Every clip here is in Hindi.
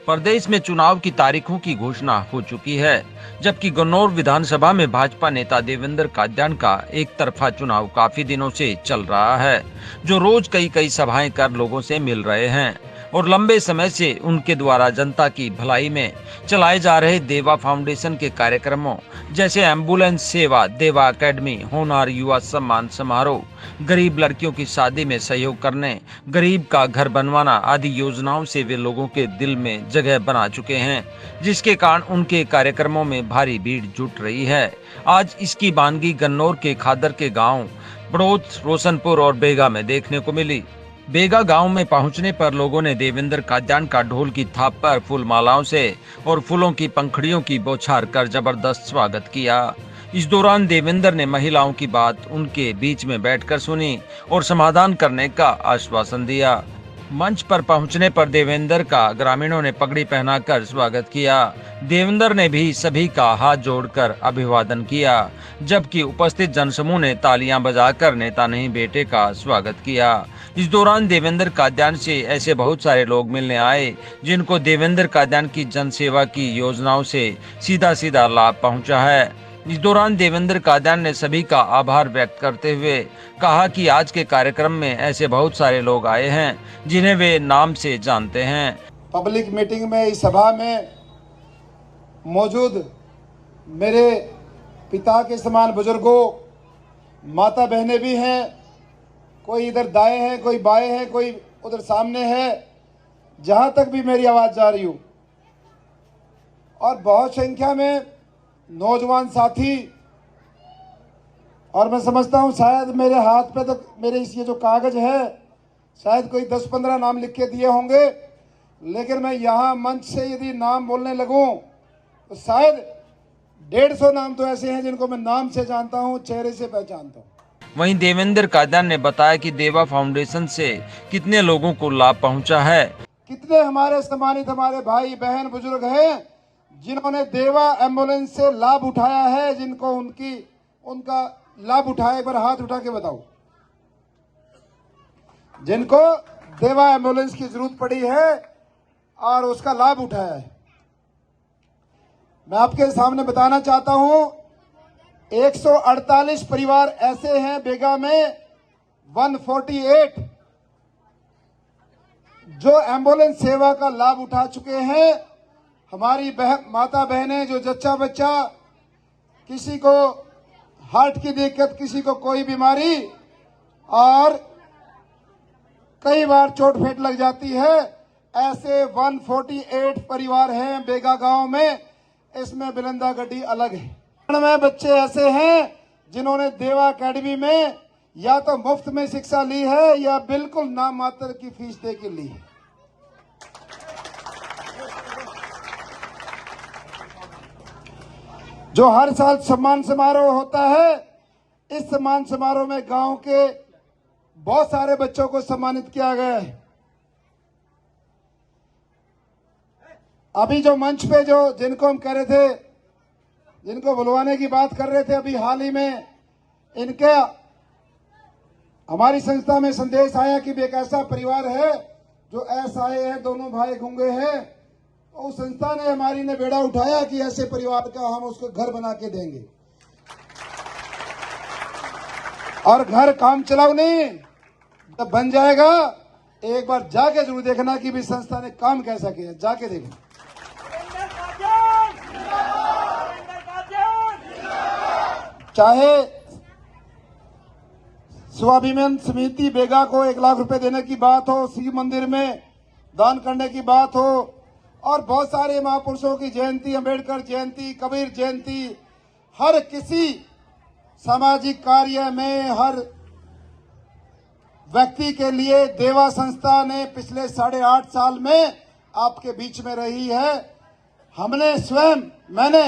प्रदेश में चुनाव की तारीखों की घोषणा हो चुकी है, जबकि गन्नौर विधानसभा में भाजपा नेता देवेंद्र कादियान का एक तरफा चुनाव काफी दिनों से चल रहा है, जो रोज कई सभाएं कर लोगों से मिल रहे हैं और लंबे समय से उनके द्वारा जनता की भलाई में चलाए जा रहे देवा फाउंडेशन के कार्यक्रमों जैसे एम्बुलेंस सेवा, देवा एकेडमी, होनहार युवा सम्मान समारोह, गरीब लड़कियों की शादी में सहयोग करने, गरीब का घर बनवाना आदि योजनाओं से वे लोगों के दिल में जगह बना चुके हैं, जिसके कारण उनके कार्यक्रमों में भारी भीड़ जुट रही है। आज इसकी बानगी गन्नौर के खादर के गांव बड़ौत, रोशनपुर और बेगा में देखने को मिली। बेगा गांव में पहुंचने पर लोगों ने देवेंद्र कादियान का ढोल की थाप पर फूल मालाओं से और फूलों की पंखुड़ियों की बौछार कर जबरदस्त स्वागत किया। इस दौरान देवेंद्र ने महिलाओं की बात उनके बीच में बैठकर सुनी और समाधान करने का आश्वासन दिया। मंच पर पहुंचने पर देवेंद्र का ग्रामीणों ने पगड़ी पहनाकर स्वागत किया। देवेंद्र ने भी सभी का हाथ जोड़कर अभिवादन किया, जबकि उपस्थित जनसमूह ने तालियां बजाकर नेता नहीं बेटे का स्वागत किया। इस दौरान देवेंद्र कादियान से ऐसे बहुत सारे लोग मिलने आए, जिनको देवेंद्र कादियान की जनसेवा की योजनाओं से सीधा लाभ पहुंचा है। इस दौरान देवेंद्र कादियान ने सभी का आभार व्यक्त करते हुए कहा कि आज के कार्यक्रम में ऐसे बहुत सारे लोग आए हैं जिन्हें वे नाम से जानते हैं। पब्लिक मीटिंग में, इस सभा में मौजूद मेरे पिता के समान बुजुर्गों, माता बहनें भी हैं, कोई इधर दाएं हैं, कोई बाएं हैं, कोई उधर सामने है, जहां तक भी मेरी आवाज जा रही हो, और बहुत संख्या में नौजवान साथी। और मैं समझता हूं शायद मेरे हाथ पे तो मेरे ये जो कागज है, शायद कोई 10-15 नाम लिख के दिए होंगे, लेकिन मैं यहाँ मंच से यदि नाम बोलने लगूं तो शायद 150 नाम तो ऐसे हैं जिनको मैं नाम से जानता हूं, चेहरे से पहचानता हूं। वहीं देवेंद्र कादियान ने बताया कि देवा फाउंडेशन से कितने लोगों को लाभ पहुंचा है। कितने हमारे सम्मानित हमारे भाई बहन बुजुर्ग हैं जिन्होंने देवा एम्बुलेंस से लाभ उठाया है, जिनको उनका लाभ उठाया, एक बार हाथ उठा के बताओ, जिनको देवा एम्बुलेंस की जरूरत पड़ी है और उसका लाभ उठाया है। मैं आपके सामने बताना चाहता हूं, 148 परिवार ऐसे हैं बेगा में, 148 जो एम्बुलेंस सेवा का लाभ उठा चुके हैं। हमारी माता बहनें जो जच्चा बच्चा, किसी को हार्ट की दिक्कत, किसी को कोई बीमारी और कई बार चोट फेंट लग जाती है, ऐसे 148 परिवार हैं बेगा गांव में। इसमें बिलंदा गड्डी अलग है। में बच्चे ऐसे हैं जिन्होंने देवा एकेडमी में या तो मुफ्त में शिक्षा ली है या बिल्कुल नाम मात्र की फीस दे के ली है। जो हर साल सम्मान समारोह होता है, इस सम्मान समारोह में गांव के बहुत सारे बच्चों को सम्मानित किया गया है। अभी जो मंच पे जिनको हम कह रहे थे, जिनको बुलवाने की बात कर रहे थे, अभी हाल ही में इनके हमारी संस्था में संदेश आया कि एक ऐसा परिवार है जो असहाय है, दोनों भाई गूंगे हैं। उस संस्था ने हमारी ने बेड़ा उठाया कि ऐसे परिवार का हम उसको घर बना के देंगे, और घर काम चलाओ नहीं, जब बन जाएगा एक बार जाके जरूर देखना कि भी संस्था ने काम कैसा किया, जाके देखना। चाहे स्वाभिमान समिति बेगा को 1 लाख रुपए देने की बात हो, शिव मंदिर में दान करने की बात हो, और बहुत सारे महापुरुषों की जयंती, अंबेडकर जयंती, कबीर जयंती, हर किसी सामाजिक कार्य में हर व्यक्ति के लिए देवा संस्था ने पिछले 8.5 साल में आपके बीच में रही है। हमने स्वयं, मैंने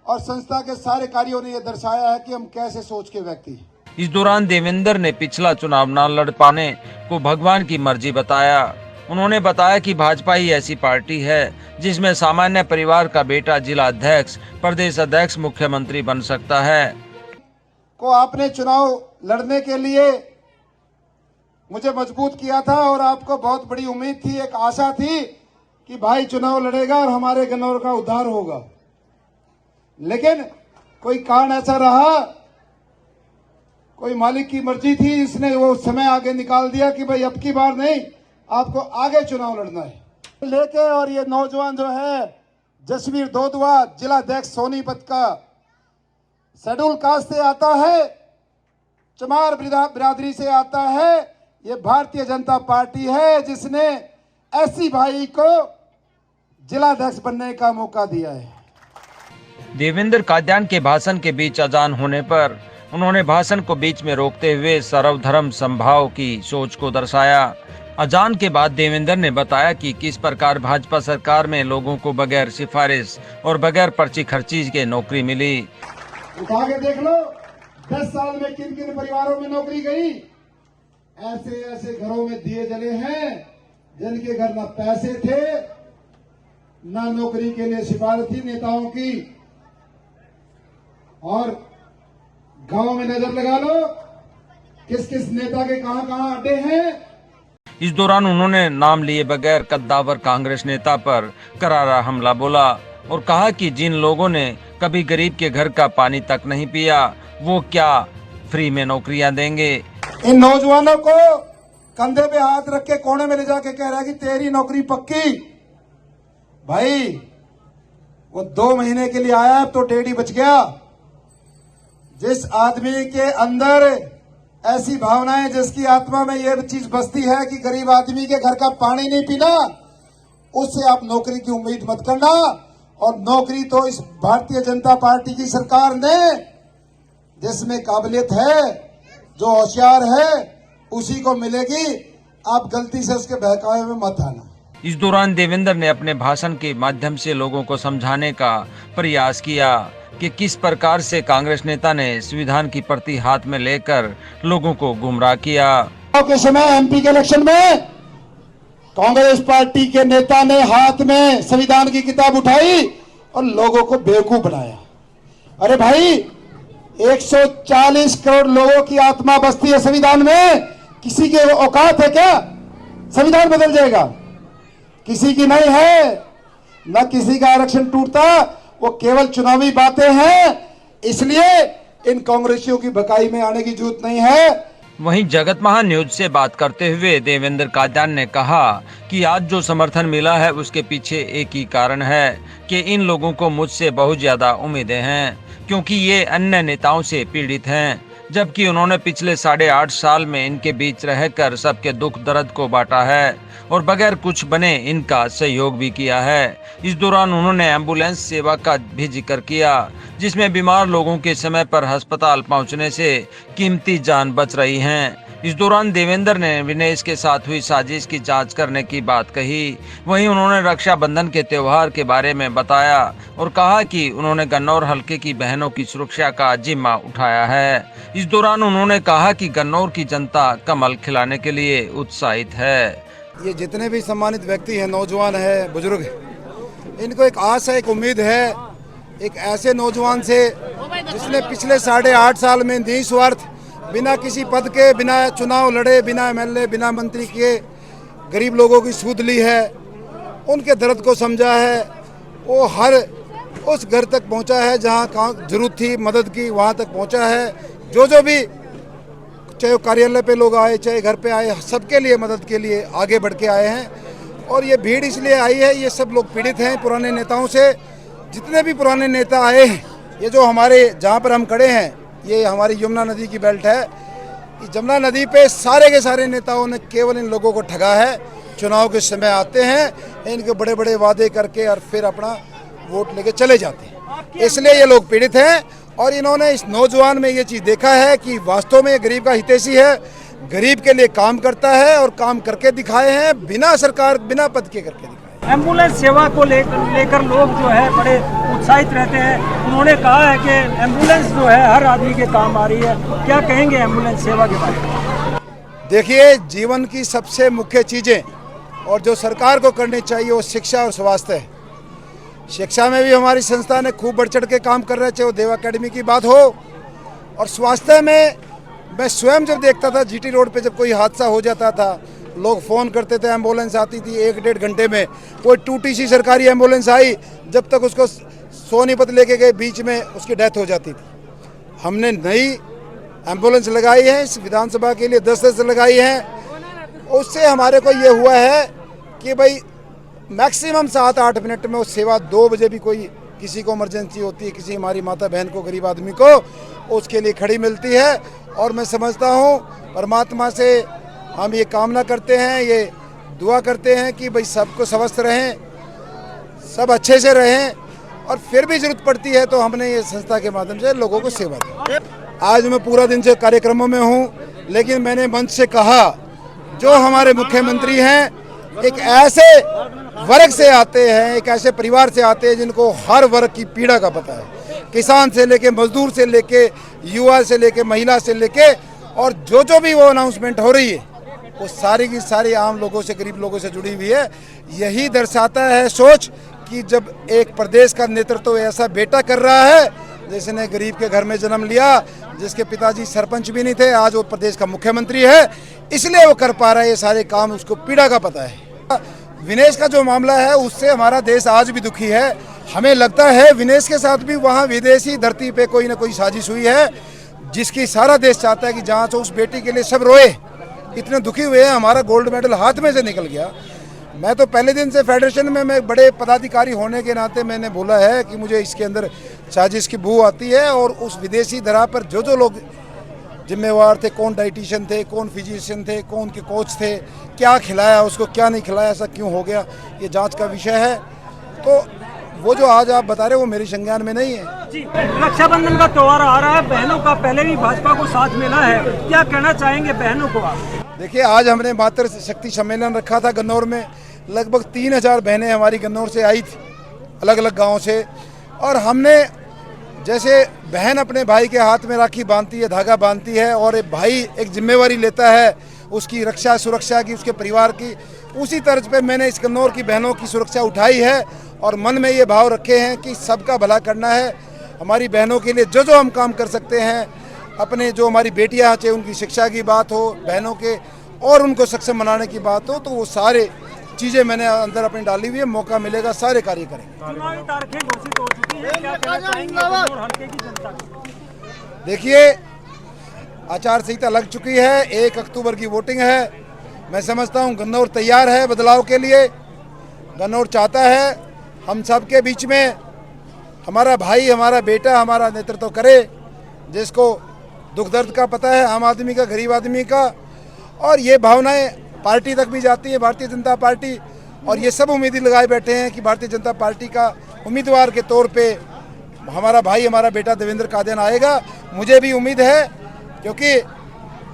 और संस्था के सारे कार्यों ने यह दर्शाया है कि हम कैसे सोच के व्यक्ति। इस दौरान देवेंद्र ने पिछला चुनाव न लड़ पाने को भगवान की मर्जी बताया। उन्होंने बताया कि भाजपा ही ऐसी पार्टी है जिसमें सामान्य परिवार का बेटा जिला अध्यक्ष, प्रदेश अध्यक्ष, मुख्यमंत्री बन सकता है। को आपने चुनाव लड़ने के लिए मुझे मजबूत किया था और आपको बहुत बड़ी उम्मीद थी, एक आशा थी कि भाई चुनाव लड़ेगा और हमारे गन्नौर का उद्धार होगा, लेकिन कोई कारण ऐसा रहा, कोई मालिक की मर्जी थी, इसने वो समय आगे निकाल दिया कि भाई अब की बार नहीं, आपको आगे चुनाव लड़ना है लेके। और ये नौजवान जो है जसवीर दोदवा, जिला अध्यक्ष सोनीपत का, शेड्यूल कास्ट से आता है, चमार बिरादरी से आता है। ये भारतीय जनता पार्टी है जिसने ऐसी भाई को जिला अध्यक्ष बनने का मौका दिया है। देवेंद्र कादियान के भाषण के बीच अजान होने पर उन्होंने भाषण को बीच में रोकते हुए सर्वधर्म समभाव की सोच को दर्शाया। अजान के बाद देवेंद्र ने बताया कि किस प्रकार भाजपा सरकार में लोगों को बगैर सिफारिश और बगैर पर्ची खर्ची के नौकरी मिली। उठा के देख लो 10 साल में किन किन परिवारों में नौकरी गई। ऐसे ऐसे घरों में दिए जले हैं जिनके घर न पैसे थे, न नौकरी के लिए सिफारिश थी नेताओं की। और गांव में नजर लगा लो किस किस नेता के कहां कहां अड्डे हैं। इस दौरान उन्होंने नाम लिए बगैर कद्दावर कांग्रेस नेता पर करारा हमला बोला और कहा कि जिन लोगों ने कभी गरीब के घर का पानी तक नहीं पिया, वो क्या फ्री में नौकरियां देंगे। इन नौजवानों को कंधे पे हाथ रख के कोने में ले जाके कह रहा है कि तेरी नौकरी पक्की। भाई वो 2 महीने के लिए आया, अब तो टेढ़ी बच गया। जिस आदमी के अंदर ऐसी भावनाएं, जिसकी आत्मा में यह चीज बसती है कि गरीब आदमी के घर का पानी नहीं पीना, उससे आप नौकरी की उम्मीद मत करना। और नौकरी तो इस भारतीय जनता पार्टी की सरकार ने, जिसमें काबिलियत है, जो होशियार है, उसी को मिलेगी। आप गलती से उसके बहकावे में मत आना। इस दौरान देवेंद्र ने अपने भाषण के माध्यम से लोगों को समझाने का प्रयास किया कि किस प्रकार से कांग्रेस नेता ने संविधान की प्रति हाथ में लेकर लोगों को गुमराह किया। के समय एमपी के इलेक्शन में कांग्रेस पार्टी के नेता ने हाथ में संविधान की किताब उठाई और लोगों को बेवकूफ बनाया। अरे भाई 140 करोड़ लोगों की आत्मा बसती है संविधान में, किसी के औकात है क्या संविधान बदल जाएगा? किसी की नहीं है, न किसी का आरक्षण टूटता, वो केवल चुनावी बातें हैं। इसलिए इन कांग्रेसियों की भकाई में आने की जरूरत नहीं है। वहीं जगत महान न्यूज से बात करते हुए देवेंद्र कादियान ने कहा कि आज जो समर्थन मिला है उसके पीछे एक ही कारण है कि इन लोगों को मुझसे बहुत ज्यादा उम्मीदें हैं, क्योंकि ये अन्य नेताओं से पीड़ित हैं, जबकि उन्होंने पिछले 8.5 साल में इनके बीच रहकर सबके दुख दर्द को बांटा है और बगैर कुछ बने इनका सहयोग भी किया है। इस दौरान उन्होंने एम्बुलेंस सेवा का भी जिक्र किया, जिसमें बीमार लोगों के समय पर अस्पताल पहुंचने से कीमती जान बच रही हैं। इस दौरान देवेंद्र ने विनेश के साथ हुई साजिश की जांच करने की बात कही। वहीं उन्होंने रक्षाबंधन के त्योहार के बारे में बताया और कहा कि उन्होंने गन्नौर हलके की बहनों की सुरक्षा का जिम्मा उठाया है। इस दौरान उन्होंने कहा कि गन्नौर की जनता कमल खिलाने के लिए उत्साहित है। ये जितने भी सम्मानित व्यक्ति हैं, नौजवान है, बुजुर्ग है, इनको एक आस है, एक उम्मीद है, एक ऐसे नौजवान से जिसने पिछले 8.5 साल में निस्वार्थ, बिना किसी पद के, बिना चुनाव लड़े, बिना एमएलए, बिना मंत्री किए गरीब लोगों की सूद ली है, उनके दर्द को समझा है। वो हर उस घर तक पहुंचा है जहां जरूरत थी मदद की, वहां तक पहुंचा है। जो भी, चाहे कार्यालय पे लोग आए, चाहे घर पे आए, सबके लिए मदद के लिए आगे बढ़ के आए हैं। और ये भीड़ इसलिए आई है, ये सब लोग पीड़ित हैं पुराने नेताओं से। जितने भी पुराने नेता आए हैं, ये जो हमारे जहाँ पर हम खड़े हैं, ये हमारी यमुना नदी की बेल्ट है। यमुना नदी पे सारे के सारे नेताओं ने केवल इन लोगों को ठगा है। चुनाव के समय आते हैं, इनके बड़े बड़े वादे करके और फिर अपना वोट लेके चले जाते हैं। इसलिए ये लोग पीड़ित हैं। और इन्होंने इस नौजवान में ये चीज़ देखा है कि वास्तव में गरीब का हितैषी है, गरीब के लिए काम करता है और काम करके दिखाए हैं, बिना सरकार, बिना पद के करके दिखाए। एम्बुलेंस सेवा को लेकर लोग जो है बड़े उत्साहित रहते हैं। उन्होंने कहा है कि एम्बुलेंस जो है हर आदमी के काम आ रही है। क्या कहेंगे एम्बुलेंस सेवा के बारे में? देखिए, जीवन की सबसे मुख्य चीज़ें और जो सरकार को करनी चाहिए वो शिक्षा और स्वास्थ्य है। शिक्षा में भी हमारी संस्था ने खूब बढ़ चढ़ के काम कर रहे, चाहे वो देव अकेडमी की बात हो। और स्वास्थ्य में मैं स्वयं जब देखता था जीटी रोड पे जब कोई हादसा हो जाता था लोग फ़ोन करते थे, एम्बुलेंस आती थी 1-1.5 घंटे में। कोई टूटी सी सरकारी एम्बुलेंस आई, जब तक उसको सोनीपत लेके गए बीच में उसकी डेथ हो जाती थी। हमने नई एम्बुलेंस लगाई है इस विधानसभा के लिए, 10 लगाई है। उससे हमारे को ये हुआ है कि भाई मैक्सिमम 7-8 मिनट में वो सेवा 2 बजे भी कोई किसी को इमरजेंसी होती है, किसी हमारी माता बहन को, गरीब आदमी को, उसके लिए खड़ी मिलती है। और मैं समझता हूँ परमात्मा से हम ये कामना करते हैं, ये दुआ करते हैं कि भाई सबको स्वस्थ रहें, सब अच्छे से रहें, और फिर भी जरूरत पड़ती है तो हमने ये संस्था के माध्यम से लोगों को सेवा दी। आज मैं पूरा दिन से कार्यक्रमों में हूँ, लेकिन मैंने मंच से कहा जो हमारे मुख्यमंत्री हैं एक ऐसे वर्ग से आते हैं, एक ऐसे परिवार से आते हैं जिनको हर वर्ग की पीड़ा का पता है, किसान से लेके मजदूर से लेके युवा से लेके महिला से लेके, और जो भी वो अनाउंसमेंट हो रही है वो सारी की सारी आम लोगों से, गरीब लोगों से जुड़ी हुई है। यही दर्शाता है सोच कि जब एक प्रदेश का नेतृत्व ऐसा बेटा कर रहा है जिसने गरीब के घर में जन्म लिया, जिसके पिताजी सरपंच भी नहीं थे, आज वो प्रदेश का मुख्यमंत्री है, इसलिए वो कर पा रहा है ये सारे काम, उसको पीड़ा का पता है। विनेश का जो मामला है उससे हमारा देश आज भी दुखी है। हमें लगता है विनेश के साथ भी वहाँ विदेशी धरती पे कोई ना कोई साजिश हुई है, जिसकी सारा देश चाहता है कि जहाँ से उस बेटी के लिए सब रोए, इतने दुखी हुए हैं। हमारा गोल्ड मेडल हाथ में से निकल गया। मैं तो पहले दिन से फेडरेशन में, मैं बड़े पदाधिकारी होने के नाते मैंने बोला है कि मुझे इसके अंदर साजिश की बू आती है। और उस विदेशी धरा पर जो लोग जिम्मेवार थे, कौन डाइटिशियन थे, कौन फिजिशियन थे, कौन के कोच थे, क्या खिलाया उसको, क्या नहीं खिलाया, ऐसा क्यों हो गया, ये जांच का विषय है। तो वो जो आज आप बता रहे हो वो मेरी संज्ञान में नहीं है। जी, रक्षाबंधन का त्यौहार आ रहा है, बहनों का पहले भी भाजपा को साथ मिला है, क्या कहना चाहेंगे बहनों को आप? देखिए, आज हमने मातृ शक्ति सम्मेलन रखा था गन्नौर में। लगभग 3000 बहनें हमारी गन्नौर से आई थी, अलग अलग गाँव से। और हमने जैसे बहन अपने भाई के हाथ में राखी बांधती है, धागा बांधती है, और एक भाई एक जिम्मेवारी लेता है उसकी रक्षा सुरक्षा की, उसके परिवार की, उसी तर्ज पे मैंने इस गन्नौर की बहनों की सुरक्षा उठाई है। और मन में ये भाव रखे हैं कि सबका भला करना है। हमारी बहनों के लिए जो हम काम कर सकते हैं, अपने जो हमारी बेटियाँ, चाहे उनकी शिक्षा की बात हो, बहनों के और उनको सक्षम बनाने की बात हो, तो वो सारे चीज़ें मैंने अंदर अपनी डाली हुई है। मौका मिलेगा सारे कार्य करेंगे। चुनावी तारीखें घोषित हो चुकी है, क्या कहना चाहेंगे गन्नौर हल्के की जनता को? देखिए, आचार संहिता लग चुकी है, 1 अक्टूबर की वोटिंग है। मैं समझता हूँ गन्नौर तैयार है बदलाव के लिए। गन्नौर चाहता है हम सब के बीच में हमारा भाई, हमारा बेटा, हमारा नेतृत्व करे, जिसको दुख दर्द का पता है, आम आदमी का, गरीब आदमी का। और ये भावनाएं पार्टी तक भी जाती है, भारतीय जनता पार्टी। और ये सब उम्मीदें लगाए बैठे हैं कि भारतीय जनता पार्टी का उम्मीदवार के तौर पे हमारा भाई, हमारा बेटा देवेंद्र कादियान आएगा। मुझे भी उम्मीद है, क्योंकि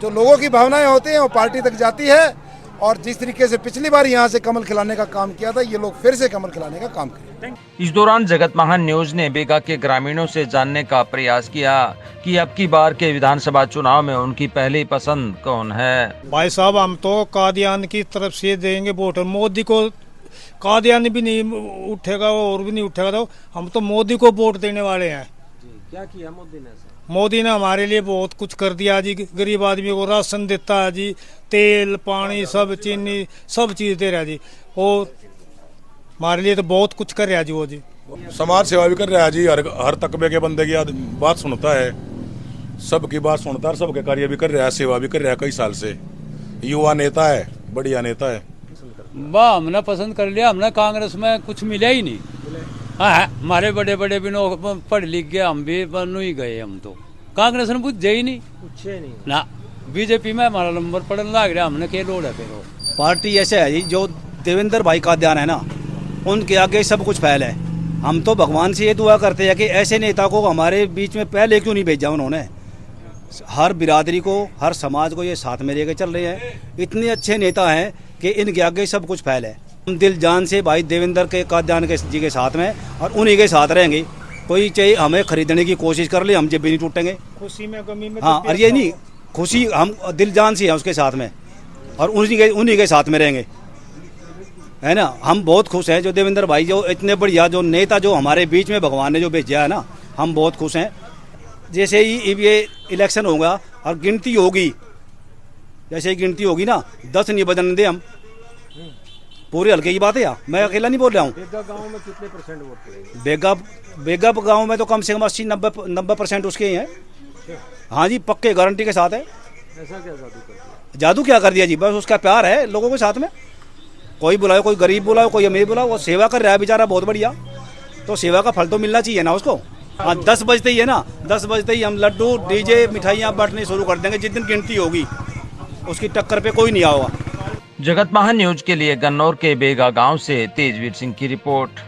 जो लोगों की भावनाएं होती हैं वो पार्टी तक जाती है। और जिस तरीके से पिछली बार यहाँ से कमल खिलाने का काम किया था, ये लोग फिर से कमल खिलाने का काम करें। इस दौरान जगत महान न्यूज ने बेगा के ग्रामीणों से जानने का प्रयास किया कि अब की बार के विधानसभा चुनाव में उनकी पहली पसंद कौन है। भाई साहब, हम तो कादियान की तरफ से देंगे वोट। मोदी को कादियान भी नहीं उठेगा और भी नहीं उठेगा, तो हम तो मोदी को वोट देने वाले हैं। क्या किया मोदी ने? मोदी ने हमारे लिए बहुत कुछ कर दिया जी। गरीब आदमी को राशन देता है जी, तेल पानी सब, चीनी सब चीज दे रहा है जी। और हमारे लिए तो बहुत कुछ कर रहा है जी वो जी। समाज सेवा भी कर रहा है जी। हर तकबे के बंदे की बात सुनता है, सबकी बात सुनता है, सबके कार्य भी कर रहा है, सेवा भी कर रहा है कई साल से। युवा नेता है, बढ़िया नेता है। वाह, हमने पसंद कर लिया। हमने कांग्रेस में कुछ मिला ही नहीं। हाँ, हमारे बड़े बड़े भी पढ़ लिख गए, हम भी बन ही गए। हम तो कांग्रेस ने पूछे ही नहीं, ना बीजेपी में हमारा नंबर पड़ने लग रहा, हमने क्या लोड है फिर। पार्टी ऐसे है जी, जो देवेंद्र भाई कादियान है ना, उनके आगे सब कुछ फैल है। हम तो भगवान से ये दुआ करते हैं कि ऐसे नेता को हमारे बीच में पहले क्यों नहीं भेजा उन्होंने। हर बिरादरी को, हर समाज को ये साथ में लेकर चल रहे हैं। इतने अच्छे नेता हैं कि इनके आगे सब कुछ फैल है। हम दिल जान से भाई देवेंद्र के कादियान के जी के साथ में और उन्हीं के साथ रहेंगे। कोई चाहिए हमें खरीदने की कोशिश कर ले, हम जब भी नहीं टूटेंगे। खुशी में गमी में हाँ, और ये नहीं, खुशी हम दिल जान से हैं उसके साथ में, और उन्हीं के साथ में रहेंगे, है ना। हम बहुत खुश हैं जो देवेंद्र भाई, जो इतने बढ़िया जो नेता जो हमारे बीच में भगवान ने जो भेजा है ना, हम बहुत खुश हैं। जैसे ही ये इलेक्शन होगा और गिनती होगी, जैसे ही गिनती होगी ना 10 नहीं बदलने दे हम। पूरे हल्के की बात है यार, मैं अकेला नहीं बोल रहा हूँ। बेगा गांव में कितने परसेंट वोट पड़ेंगे? बेगा गांव में तो कम से कम 80-90% उसके ही हैं। हाँ जी, पक्के गारंटी के साथ है। ऐसा क्या जादू कर दिया? जादू क्या कर दिया जी, बस उसका प्यार है लोगों के साथ में। कोई बुलाओ, कोई गरीब बुलाओ, कोई अमीर बुलाओ, वो सेवा कर रहा है बेचारा बहुत बढ़िया, तो सेवा का फल तो मिलना चाहिए ना उसको। हाँ 10 बजते ही है ना, 10 बजते ही हम लड्डू डीजे मिठाइयाँ बांटने शुरू कर देंगे। जिस दिन गिनती होगी उसकी टक्कर पे कोई नहीं आओगा। जगत महान न्यूज के लिए गन्नौर के बेगा गांव से तेजवीर सिंह की रिपोर्ट।